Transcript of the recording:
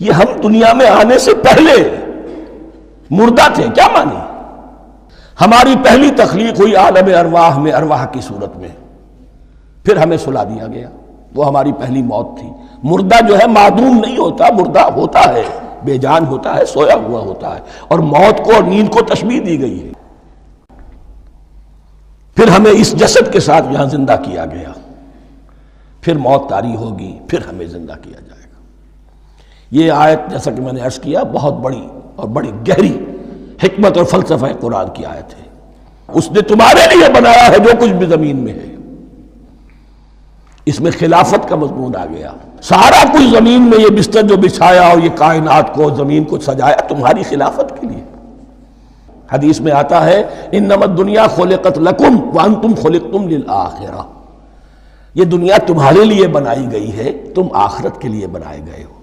یہ ہم دنیا میں آنے سے پہلے مردہ تھے، کیا مانی؟ ہماری پہلی تخلیق ہوئی عالم ارواح میں، ارواح کی صورت میں، پھر ہمیں سلا دیا گیا، وہ ہماری پہلی موت تھی۔ مردہ جو ہے معدوم نہیں ہوتا، مردہ ہوتا ہے، بے جان ہوتا ہے، سویا ہوا ہوتا ہے، اور موت کو اور نیند کو تشبیہ دی گئی ہے۔ پھر ہمیں اس جسد کے ساتھ یہاں زندہ کیا گیا، پھر موت طاری ہوگی، پھر ہمیں زندہ کیا جائے گا۔ یہ آیت جیسا کہ میں نے عرض کیا بہت بڑی اور بڑی گہری حکمت اور فلسفہ قرآن کی آیت ہے۔ اس نے تمہارے لیے بنایا ہے جو کچھ بھی زمین میں ہے۔ اس میں خلافت کا مضمون آ گیا۔ سارا کچھ زمین میں یہ بستر جو بچھایا اور یہ کائنات کو، زمین کو سجایا تمہاری خلافت کے لیے۔ حدیث میں آتا ہے انما الدنیا خلقت لکم وانتم خلقتم للآخرہ، یہ دنیا تمہارے لیے بنائی گئی ہے، تم آخرت کے لیے بنائے گئے ہو۔